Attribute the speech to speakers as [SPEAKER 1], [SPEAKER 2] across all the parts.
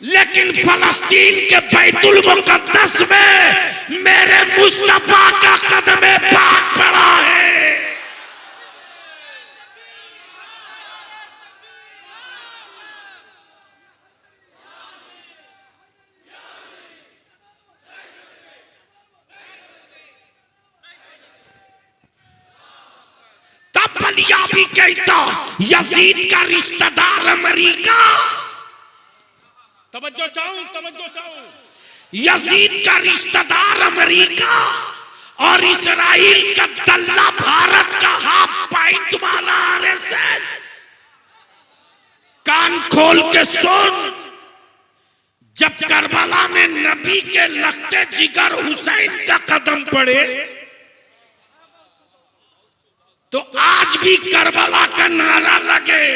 [SPEAKER 1] लेकिन फलस्तीन के बैतुल मुकद्दस में मेरे मुस्तफा का कदम पाक पड़ा है। तब बलिया भी कहता यजीद का रिश्तेदार अमेरिका,
[SPEAKER 2] तवज्जो चाहूं।
[SPEAKER 1] यजीद का रिश्तेदार अमेरिका और इजराइल का दल्ला भारत का हाफ पॉइंट वाला आरएसएस। कान खोल के सुन, जब करबला में नबी के लखते जिगर हुसैन का कदम पड़े तो आज भी करबला का नारा लगे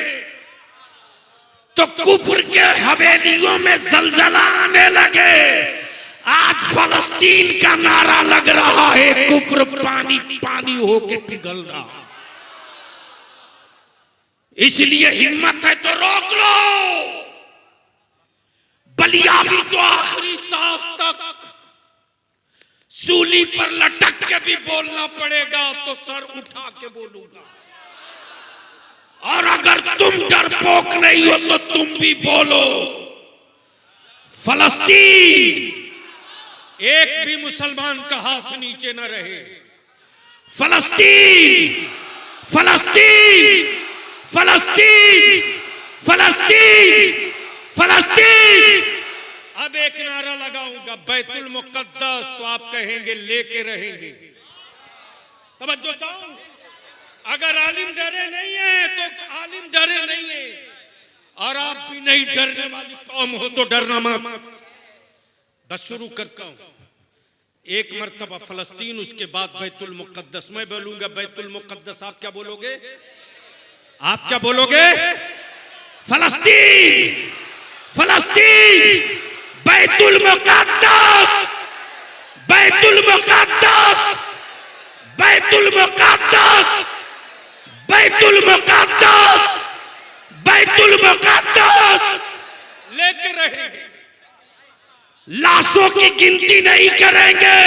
[SPEAKER 1] तो कुफ्र के हवेलियों में जलजला आने लगे। आज फलस्तीन का नारा लग रहा है, कुफ्र पानी पानी होके पिघल रहा। इसलिए हिम्मत है तो रोक लो। बलिया भी तो आखिरी सांस तक सूली पर लटक के भी बोलना पड़ेगा, तो सर उठा के बोलूंगा। और अगर तुम डरपोक नहीं हो तो तुम भी बोलो। फलस्तीन,
[SPEAKER 2] एक भी मुसलमान का हाथ नीचे न रहे।
[SPEAKER 1] फलस्तीन, फलस्तीन, फलस्तीन, फलस्तीन, फलस्तीन।
[SPEAKER 2] अब एक नारा लगाऊंगा, बैतुल मुकद्दस, तो आप कहेंगे लेके रहेंगे। तवज्जो चाहूं। अगर आलिम डरे नहीं है तो आलिम डरे नहीं है, और आप भी नहीं डरने वाली कौम हो तो डरना मत। बस शुरू करता हूं। एक मर्तबा फलस्तीन, उसके बाद बैतुल मुकद्दस। मैं बोलूंगा बैतुल मुकद्दस, आप क्या बोलोगे? आप क्या बोलोगे?
[SPEAKER 1] फलस्तीन, फलस्तीन, बैतुल मुकद्दस, बैतुल मुकद्दस, बैतुल मुकद्दस, बैतुल मुकद्दस, बैतुल मुकद्दस।
[SPEAKER 2] लेके रहेंगे।
[SPEAKER 1] लाशों की गिनती नहीं करेंगे,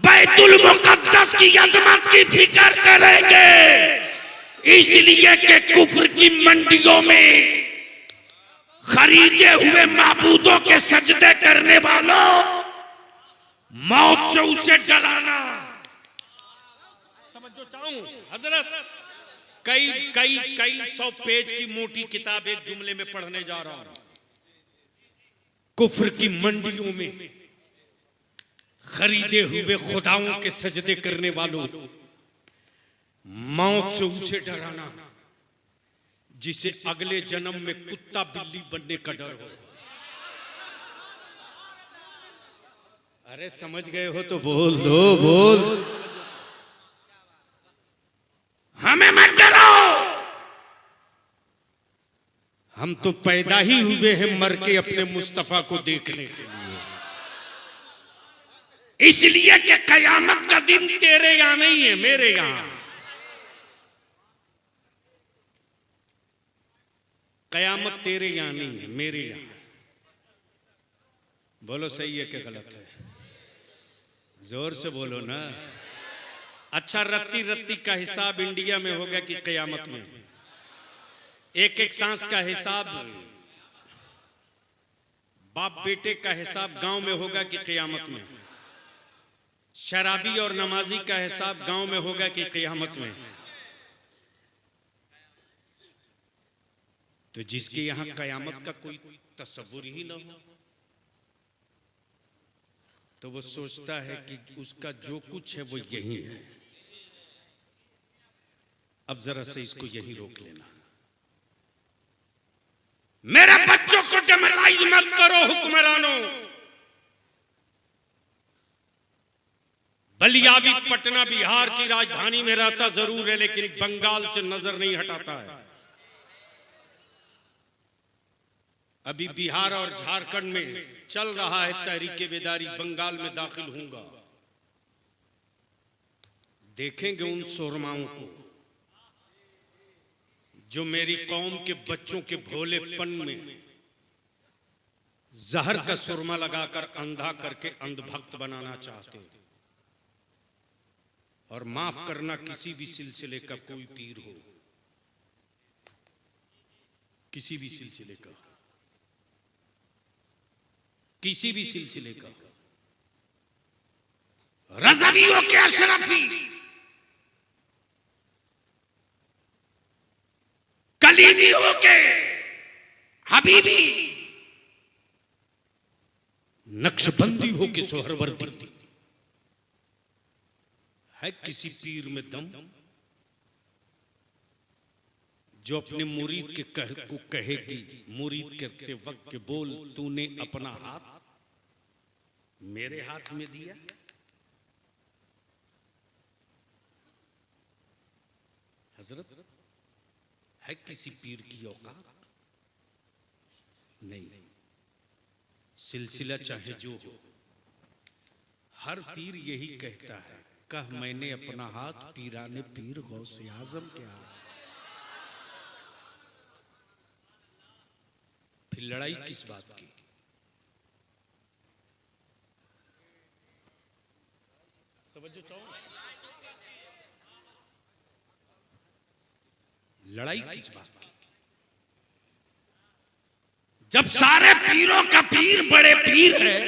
[SPEAKER 1] बैतुल मुकद्दस की अजमत की फिक्र करेंगे। इसलिए कि कुफ्र की मंडियों में खरीदे हुए माबूदों के सजदे करने वालों, मौत से उसे डराना।
[SPEAKER 2] समझो चाहूं हजरत, कई सौ पेज की मोटी किताब एक जुमले में पढ़ने जा रहा हूं।
[SPEAKER 1] कुफ्र की मंडियों में खरीदे हुए खुदाओं के सजदे करने वालों, मौत से उसे डराना जिसे अगले जन्म में कुत्ता बिल्ली बनने का डर हो। अरे समझ गए हो तो बोल दो, बोल। हमें मत डराओ, हम तो पैदा ही हुए हैं मर के अपने मुस्तफा को देखने के लिए। इसलिए कि कयामत का दिन तेरे यहां नहीं है, मेरे यहां। कयामत तेरे यहां नहीं है, मेरे यहां। बोलो सही है कि गलत है? जोर से बोलो ना। अच्छा, रत्ती रत्ती का हिसाब इंडिया में होगा कि कयामत में? एक एक सांस का हिसाब बाप बेटे का हिसाब गांव में होगा कि कयामत में? शराबी और नमाजी का हिसाब गांव में होगा कि कयामत में? तो जिसके यहां कयामत का कोई तस्वुर ही ना हो तो वो सोचता है कि उसका जो कुछ है वो यही है। अब जरा से इसको यही रोक लेना। मेरे बच्चों को डेमोराइज मत करो हुक्मरानों। बलिया भी पटना बिहार की राजधानी में रहता जरूर है, लेकिन बंगाल से नजर नहीं हटाता है। अभी बिहार और झारखंड में चल रहा है तहरीके बेदारी, बंगाल में दाखिल होऊंगा। देखेंगे उन शोरमाओं को जो मेरी कौम के बच्चों के भोलेपन में
[SPEAKER 2] जहर का सुरमा लगाकर अंधा करके अंधभक्त बनाना चाहते हैं। और माफ करना, किसी भी सिलसिले का कोई पीर हो, किसी भी सिलसिले का, किसी भी सिलसिले का,
[SPEAKER 1] रज़वियों के अशरफी, कलीमियों के हबीबी,
[SPEAKER 2] नक्शबंदी हो के सोहरवर्दी, है किसी पीर में दम जो अपने मुरीद के को कहेगी, मुरीद करते वक्त के बोल, तूने अपना हाथ मेरे हाथ में दिया। हजरत, है किसी पीर की औकात? नहीं। सिलसिला चाहे जो हो, हर पीर यही कहता है, कह मैंने अपना हाथ पीराने पीर गौसे आजम के हाथ। फिर लड़ाई किस बात की? तवज्जो चाहो, लड़ाई किस बात की?
[SPEAKER 1] जब सारे पीरों का पीर बड़े पीर है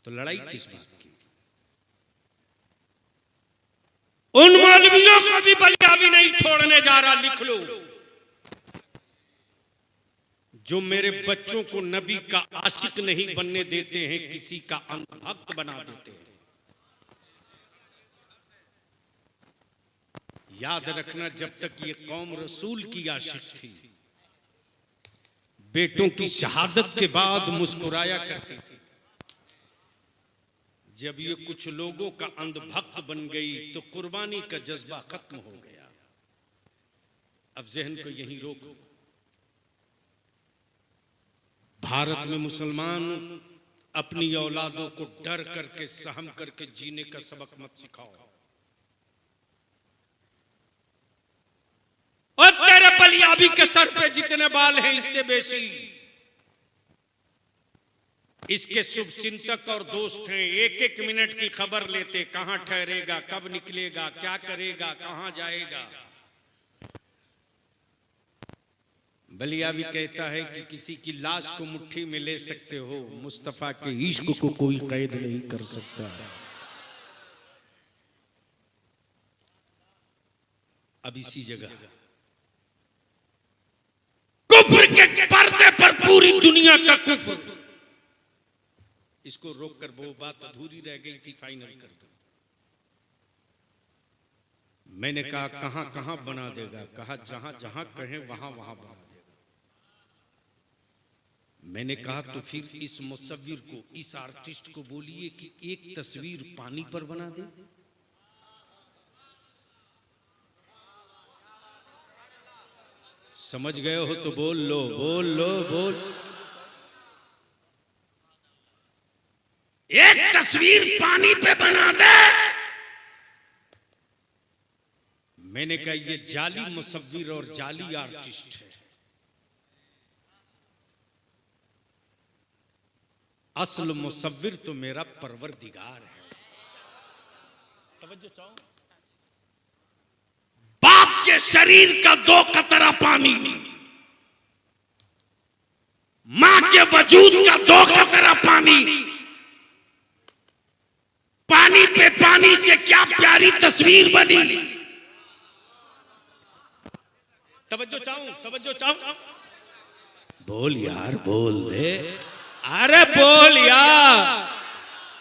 [SPEAKER 2] तो लड़ाई किस बात की? उन मौलवियों को भी बलियाबी नहीं छोड़ने जा रहा, लिख लो, जो मेरे बच्चों को नबी का आशिक नहीं बनने देते हैं, किसी का अंधभक्त बना देते हैं। याद रखना, जब तक ये कौम रसूल की आशिक थी, बेटों की शहादत के बाद मुस्कुराया करती थी। जब ये कुछ लोगों का अंधभक्त बन गई तो कुर्बानी का जज्बा खत्म हो गया। अब जहन को यहीं रोको। भारत में मुसलमान अपनी औलादों को डर करके, सहम करके जीने का सबक मत सिखाओ। और तेरे बलियाबी के सर पे जितने बाल हैं, इससे बेशी इसके शुभ चिंतक और दोस्त हैं। एक एक मिनट की खबर लेते, कहां ठहरेगा, कब निकलेगा, क्या करेगा, कहां जाएगा। बलियाबी कहता है कि किसी की लाश को मुट्ठी में ले सकते हो, मुस्तफा के इश्क को कोई कैद नहीं कर सकता। अब इसी जगह
[SPEAKER 1] कुफ्र के पर्दे पर पूरी दुनिया का कुफ्र,
[SPEAKER 2] इसको रोककर वो बात अधूरी रह गई थी, फाइनल कर दो। मैंने कहा कहां कहां बना देगा, कहा जहां जहां कहें वहां वहां बना देगा। मैंने कहा तो फिर इस मुसव्विर को, इस आर्टिस्ट को बोलिए कि एक तस्वीर पानी पर बना दे। समझ गए हो तो बोल लो, बोल लो, बोल।
[SPEAKER 1] एक तस्वीर पानी पे बना दे।
[SPEAKER 2] मैंने कहा ये जाली मुसव्विर और जाली आर्टिस्ट है। असल मुसव्विर तो मेरा परवरदिगार है। तवज्जो चाहो।
[SPEAKER 1] बाप के शरीर का 2 कतरा पानी, मां के वजूद का 2 कतरा पानी, पानी पे पानी से क्या प्यारी तस्वीर बनी।
[SPEAKER 2] तवज्जो चाहो, तवज्जो चाहो। बोल यार, बोल दे, अरे बोल यार।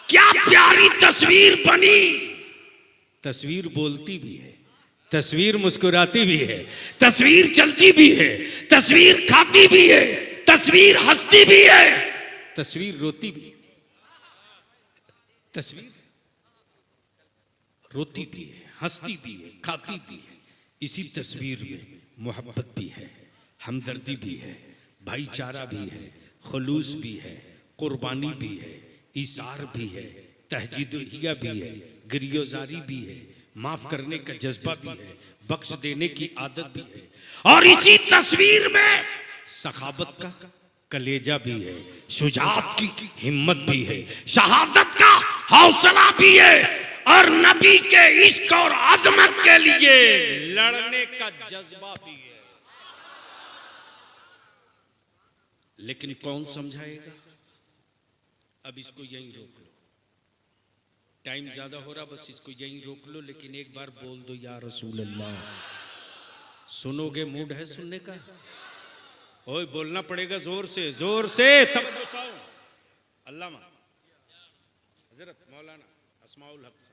[SPEAKER 1] क्या प्यारी तस्वीर बनी।
[SPEAKER 2] तस्वीर बोलती भी है, तस्वीर मुस्कुराती भी है,
[SPEAKER 1] तस्वीर चलती भी है, तस्वीर खाती भी है, तस्वीर हंसती भी है,
[SPEAKER 2] तस्वीर रोती भी, तस्वीर रोती भी है, हंसती भी है, खाती भी है। इसी तस्वीर में मोहब्बत भी है, हमदर्दी भी है, भाईचारा भी है, खुलूस भी है, कुर्बानी भी है, इसार भी है, तहजीदुहिया भी है, गिरियोजारी भी है, माफ करने का जज्बा भी है, बख्श देने की आदत भी है।
[SPEAKER 1] और इसी तस्वीर में
[SPEAKER 2] सखावत का
[SPEAKER 1] कलेजा भी है, शुजात की हिम्मत भी है, शहादत का हौसला भी है, और नबी के इश्क और अजमत के लिए
[SPEAKER 2] लड़ने का जज्बा भी है।
[SPEAKER 1] लेकिन कौन समझाएगा? अब इसको यहीं रोक लो, टाइम ज्यादा हो रहा, बस इसको यहीं रोक लो। लेकिन एक बार बोल दो या रसूल अल्लाह। सुनोगे? मूड है सुनने का? ओए बोलना पड़ेगा जोर से, जोर से। तब
[SPEAKER 2] अल्लामा हजरत मौलाना अस्माउल हक साहब,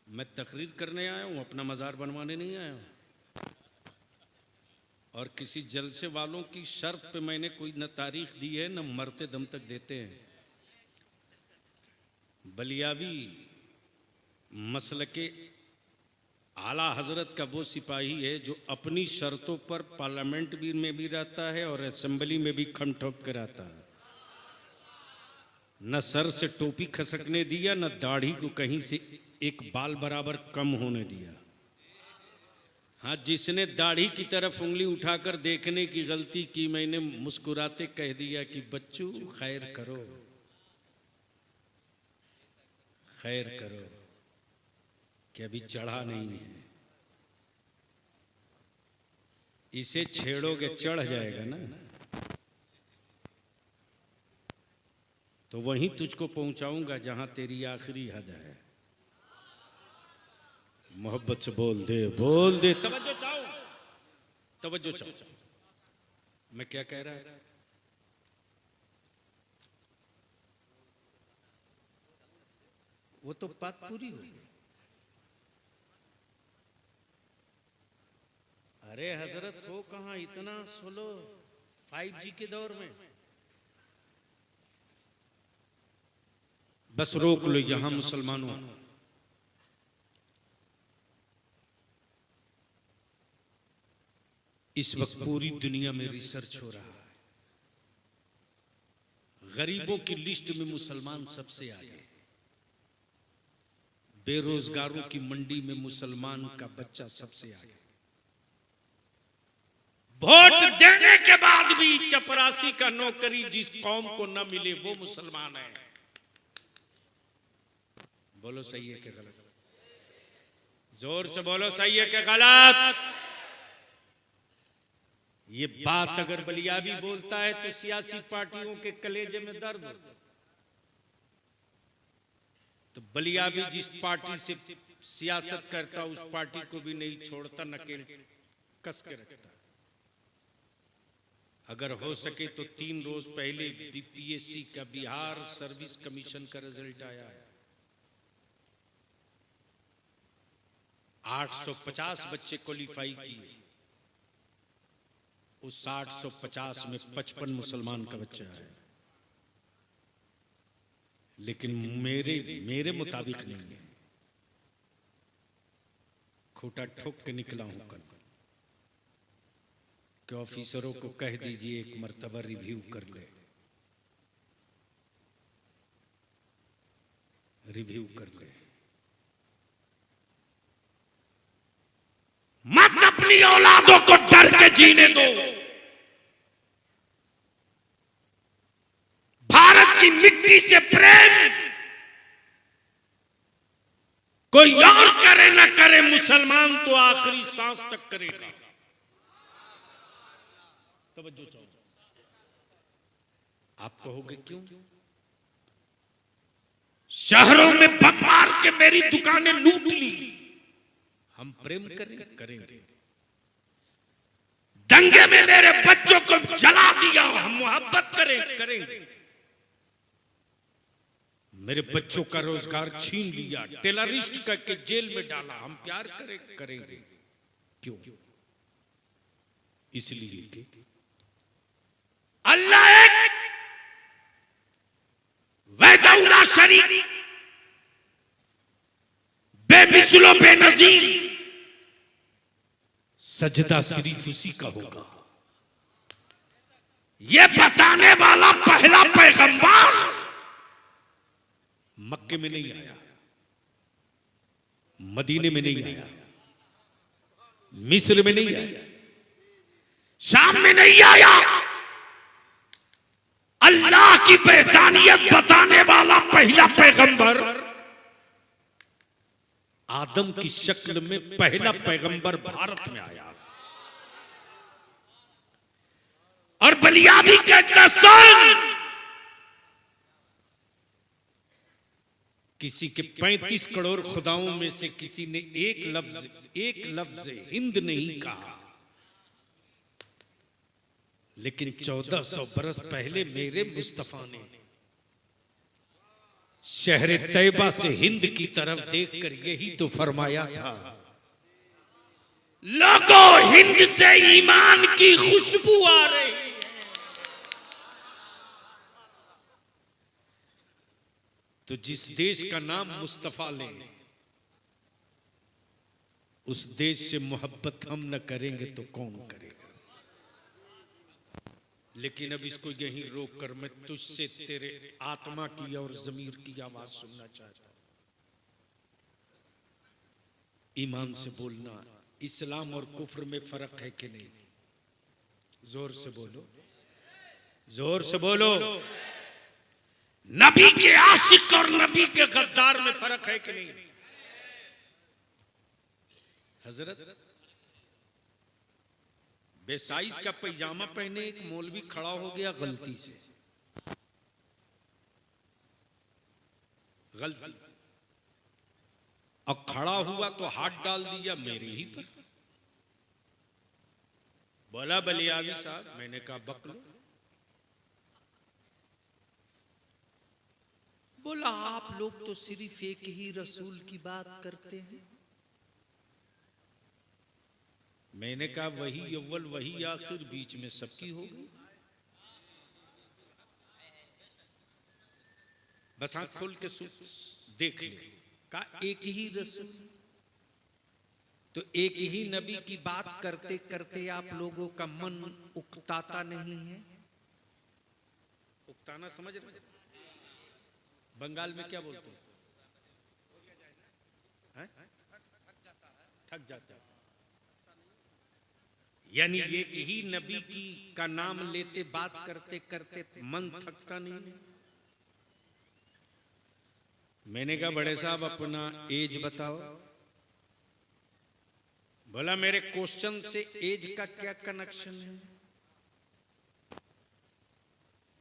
[SPEAKER 1] मैं तकरीर करने आया हूं, अपना मजार बनवाने नहीं आया हूं। और किसी जलसे वालों की शर्त पे मैंने कोई न तारीख दी है, न मरते दम तक देते हैं। बलियावी मसलके आला हजरत का वो सिपाही है जो अपनी शर्तों पर पार्लियामेंट में भी रहता है और असेंबली में भी खम ठोक कर आता है। न सर से टोपी खसकने दिया, न दाढ़ी को कहीं से एक बाल बराबर कम होने दिया। हाँ, जिसने दाढ़ी की तरफ उंगली उठाकर देखने की गलती की, मैंने मुस्कुराते कह दिया कि बच्चू खैर करो, खैर करो, कि अभी चढ़ा नहीं है। इसे छेड़ोगे चढ़ जाएगा ना, तो वहीं तुझको पहुंचाऊंगा जहां तेरी आखिरी हद है। मोहब्बत से बोल दे, बोल दे। तवज्जो चाहो, तवज्जो चाहो। मैं क्या कह रहा है? वो तो बात पूरी हुई। अरे हजरत हो कहां इतना स्लो 5G के दौर में? बस रोक लो यहां मुसलमानों। इस वक्त पूरी दुनिया में रिसर्च हो रहा है, गरीबों की लिस्ट में मुसलमान सबसे आगे, बेरोजगारों की मंडी में मुसलमान का बच्चा सबसे आगे। वोट देने के बाद भी चपरासी का नौकरी जिस कौम को न मिले वो मुसलमान है। बोलो सही है कि गलत? जोर से बोलो, सही है कि गलत? ये बात अगर बलियाबी बोलता है तो सियासी पार्टियों के कलेजे में दर्द होता। तो बलियाबी जिस पार्टी से सियासत करता उस पार्टी को भी नहीं छोड़ता, नकेल कस के रखता। अगर हो सके तो 3 रोज पहले बीपीएससी का, बिहार सर्विस कमीशन का रिजल्ट आया है। 850 बच्चे क्वालिफाई किए, उस 850 में 55 मुसलमान का बच्चा है। लेकिन मेरे मुताबिक नहीं है। खोटा ठोक के निकला हूं कल कि ऑफिसरों को कह दीजिए एक मर्तबा रिव्यू कर ले, रिव्यू कर ले। मत अपनी औलादों को डर के जीने दो। भारत की मिट्टी से प्रेम कोई और करे ना करे, मुसलमान तो आखिरी सांस तक करेगा। तवज्जो चाहो। आप कहोगे क्यों? शहरों में बम मार के मेरी दुकानें लूट ली, हम प्रेम करेंगे। दंगे में मेरे बच्चों को जला दिया, हम मोहब्बत करेंगे। मेरे बच्चों का रोजगार छीन लिया, टेररिस्ट करके जेल में डाला, हम प्यार करेंगे। क्यों? इसलिए कि अल्लाह एक, वहदहुल्ला शरीक, बेमिसलो बेनजीर, सजदा सिर्फ उसी का होगा। ये बताने वाला पहला पैगंबर मक्के में नहीं आया, मदीने में नहीं आया, मिस्र में नहीं आया, सामने नहीं आया। अल्लाह की वहदानियत बताने वाला पहला पैगंबर आदम की शक्ल में पहला पैगंबर भारत में आया। और बलिया भी कहता सुन, किसी के 35 करोड़ खुदाओं में से किसी ने एक लफ्ज हिंद नहीं कहा, लेकिन 1400 बरस पहले मेरे मुस्तफा ने शहर तैयबा से हिंद की तरफ देखकर यही तो फरमाया था, लोगों हिंद से ईमान की खुशबू आ रही है। तो जिस देश का नाम मुस्तफा ले, उस देश से मोहब्बत हम न करेंगे तो कौन करेगा। लेकिन अब इसको यहीं रोक कर मैं तुझसे तेरे आत्मा की और ज़मीर की आवाज सुनना चाहता हूं। ईमान से बोलना, इस्लाम और कुफ्र में फर्क है कि नहीं? जोर से बोलो, जोर से बोलो। नबी के आशिक और नबी के गद्दार में फर्क है कि नहीं? हजरत बेसाइज का पैजामा पहने एक मौलवी खड़ा हो गया गलती से, गलती, और खड़ा हुआ तो हाथ डाल दिया मेरे ही पर। बोला बलियावी साहब, मैंने कहा बकलो। बोला आप लोग तो सिर्फ एक ही रसूल की बात करते हैं। मैंने कहा वही अव्वल वही आखिर, बीच में सबकी होगी। बस आंख खोल के देख ले। कहा एक ही रसूल, तो एक ही नबी की बात करते करते आप लोगों का मन उकताता नहीं है? उकताना समझ रहे? बंगाल में क्या बोलते हैं? थक जाता है। यानी एक ही नबी की का नाम लेते बात करते करते मन थकता नहीं? मैंने कहा बड़े साहब अपना एज बताओ। बोला मेरे क्वेश्चन से एज का क्या कनेक्शन है?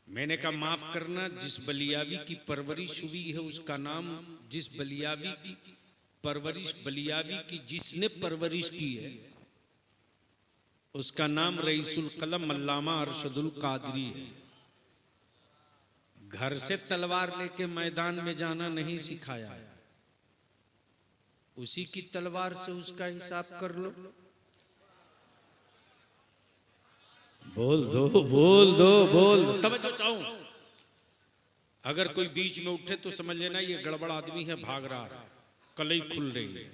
[SPEAKER 1] मैंने कहा माफ करना, जिस बलियावी की परवरिश हुई है उसका नाम, जिस बलियावी की परवरिश, बलियावी की जिसने परवरिश की है उसका नाम रईसुल कलम अल्लामा अरशदुल कादरी है। घर से तलवार लेके मैदान में जाना नहीं सिखाया, उसी की तलवार से उसका हिसाब कर लो। बोल दो, बोल दो, बोल दो। तब तो चाहूं अगर कोई बीच में उठे तो समझ लेना ये गड़बड़ आदमी है, भाग रहा है, कलई खुल रही है।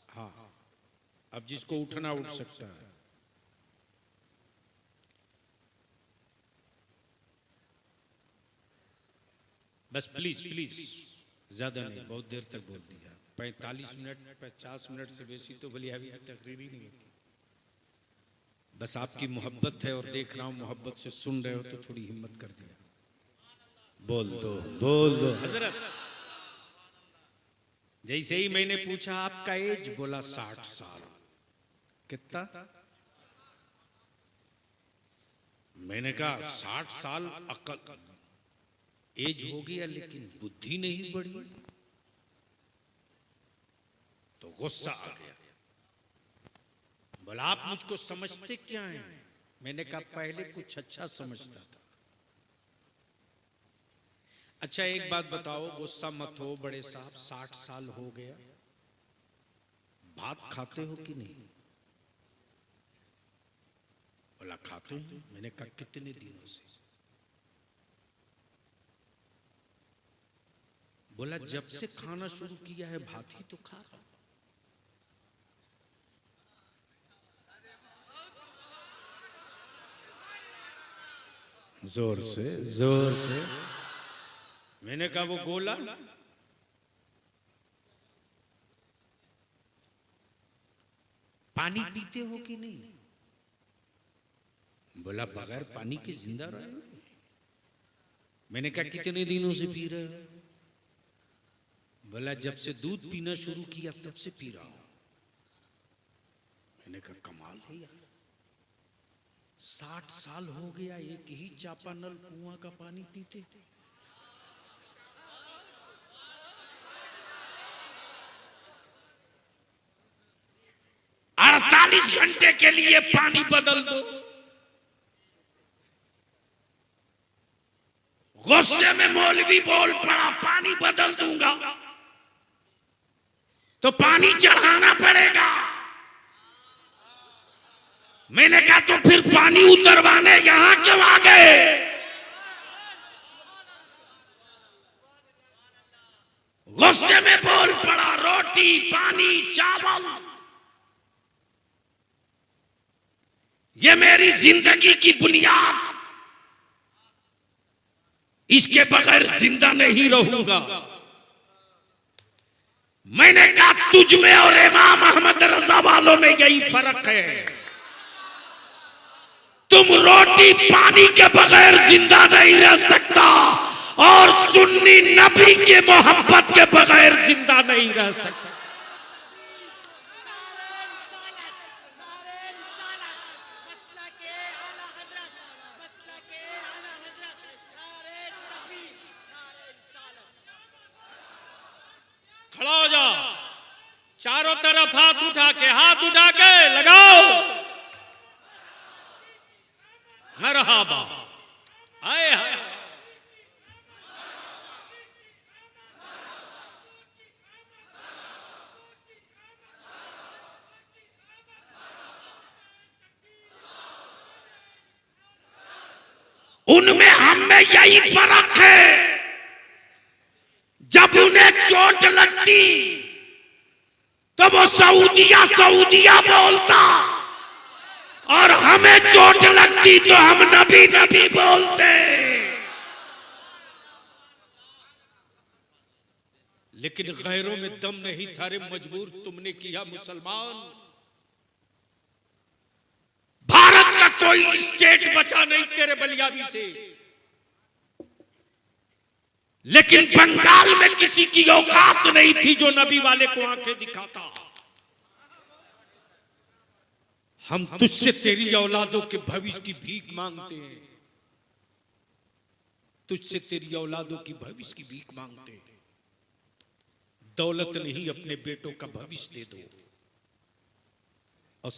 [SPEAKER 1] हाँ, अब जिसको उठना उठ सकता है। बस प्लीज प्लीज, ज्यादा नहीं, बहुत देर तक बोल दिया। 45 मिनट 50 मिनट से बेसी तो बलियावी की तकरीर ही नहीं होती। बस आपकी मोहब्बत है और देख रहा हूं मोहब्बत से सुन रहे हो तो थोड़ी हिम्मत कर दिया। बोल दो, बोल दो। हजरत जैसे ही मैंने पूछा आपका एज, बोला 60 साल। कितना? मैंने कहा 60 साल अकल एज हो गया लेकिन बुद्धि नहीं बढ़ी। तो गुस्सा आ गया। बोला आप मुझको समझते क्या हैं? मैंने कहा पहले कुछ अच्छा समझता था। अच्छा एक बात बताओ, गुस्सा मत हो बड़े साहब, 60 साल हो गया, भात खाते हो कि नहीं? बोला खाते हैं। मैंने कहा कितने दिनों से? बोला जब से खाना शुरू किया है भात ही तो खा रहा हूं। जोर से, जोर से। मैंने कहा वो गोला? पानी पीते हो कि नहीं? बोला बगैर पानी के जिंदा रहे? मैंने कहा कितने दिनों से पी रहे हो? बोला जब से दूध पीना शुरू किया तब से पी रहा हूं। मैंने कहा कमाल है यार, 60 साल हो गया एक ही चापानल कुआं का पानी पीते। 48 घंटे के लिए पानी बदल दो। गुस्से में मौलवी बोल पड़ा पानी बदल दूंगा, तो पानी चढ़ाना पड़ेगा। मैंने कहा तो फिर पानी उतरवाने यहां क्यों आ गए? गुस्से में बोल पड़ा रोटी पानी चावल ये मेरी जिंदगी की बुनियाद, इसके बगैर जिंदा नहीं रहूंगा। मैंने कहा तुझ में और इमाम अहमद रजा वालों में यही फर्क है, तुम रोटी पानी के बगैर जिंदा नहीं रह सकता और सुन्नी नबी के मोहब्बत के बगैर जिंदा नहीं रह सकता।
[SPEAKER 2] खड़ा हो जाओ, चारों तरफ हाथ उठा के लगाओ मरहबा। आए हाय
[SPEAKER 1] उनमें हम में यही फर्क है, जब उन्हें चोट लगती तो वो सऊदिया सऊदिया बोलता और हमें चोट लगती तो हम नबी नबी बोलते।
[SPEAKER 2] लेकिन गैरों में दम नहीं था रे मजबूर तुमने किया मुसलमान।
[SPEAKER 1] भारत का कोई
[SPEAKER 2] स्टेट बचा नहीं तेरे बलियाबी से,
[SPEAKER 1] लेकिन बंगाल में किसी की औकात नहीं थी जो नबी वाले को आंखें दिखाता।
[SPEAKER 2] हम तुझसे तेरी औलादों के भविष्य की भीख मांगते हैं, तुझसे तेरी औलादों की भविष्य की भीख मांगते हैं। दौलत नहीं अपने बेटों का भविष्य दे दो। और